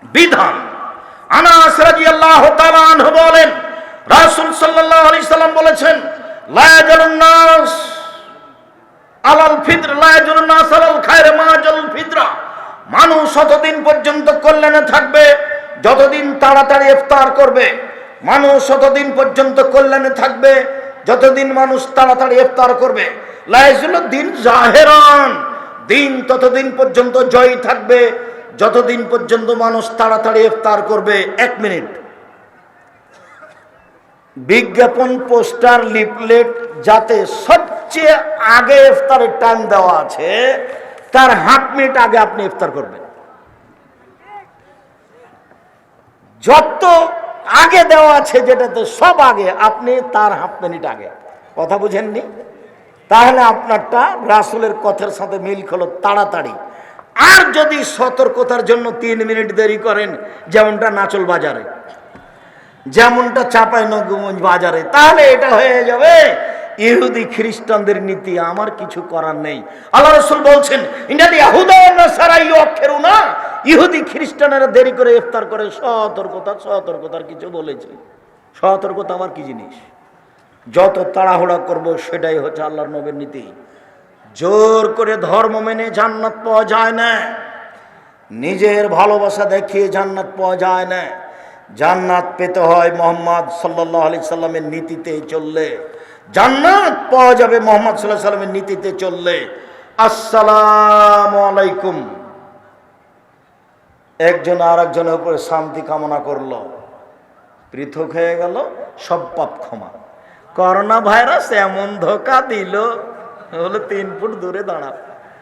বিধান। আনাস রাদিয়াল্লাহু তাআলা আনহু বলেন, রাসূল সাল্লাল্লাহু আলাইহি সাল্লাম বলেছেন, লা ইয়াজুলুন নাস আলাল ফিতর, লা ইয়াজুলুন নাস আলাল খায়র মা জাল ফিতরা। মানুষ ততদিন পর্যন্ত কল্যাণে থাকবে যতদিন তাড়াতাড়ি ইফতার করবে। মানুষ ততদিন পর্যন্ত কল্যাণে থাকবে যতদিন মানুষ তাড়াতাড়ি ইফতার করবে। লা ইয়াজুলুদ দিন জাহেরান, দিন ততদিন পর্যন্ত জয়ী থাকবে যতদিন পর্যন্ত মানুষ তাড়াতাড়ি ইফতার করবে। 1 মিনিট। বিজ্ঞাপন, পোস্টার, লিফলেট যাতে সবচেয়ে আগে ইফতারের টাইম দেওয়া আছে তার হাফ মিনিট আগে আপনি ইফতার করবেন। যত আগে দেওয়া আছে যেটাতে সব আগে, আপনি তার হাফ মিনিট আগে। কথা বুঝেননি? তাহলে আপনারটা রাসূলের কথার সাথে মিল হলো তাড়াতাড়ি। আর যদি সতর্কতার জন্য 3 মিনিট দেরি করেন, যেমনটা নাচল বাজারে, যেমনটা চাঁপাইনবাবগঞ্জ বাজারে, তাহলে এটা হয়ে যাবে ইহুদি খ্রিস্টানদের নীতি। আমার কিছু করার নেই। আল্লাহ রাসূল বলছেন, ইন্নাল ইয়াহুদা ওয়ান নাসারা ইউআখিরুনা, ইহুদি খ্রিস্টানেরা দেরি করে ইফতার করে। সতর্কতা, সতর্কতার কিছু বলেছে। সতর্কতা আমার কি জিনিস? যত তাড়াহুড়া করব সেটাই হচ্ছে আল্লাহর নবীর নীতি। জোর করে ধর্ম মেনে জান্নাত পাওয়া যায় না, নিজের ভালোবাসা দেখিয়ে জান্নাত পাওয়া যায় না। জান্নাত পেতে হয় মুহাম্মদ সাল্লাল্লাহু আলাইহি সাল্লামের নীতিতে চললে। জান্নাত পাওয়া যাবে মুহাম্মদ সাল্লাল্লাহু আলাইহি সাল্লামের নীতিতে চললে। আসসালামু আলাইকুম। একজন আর একজনের উপরে শান্তি কামনা করলো, পৃথক হয়ে গেল, সব পাপ ক্ষমা। করোনা ভাইরাস এমন ধোকা দিল, হলো 3 ফুট দূরে দাঁড়া।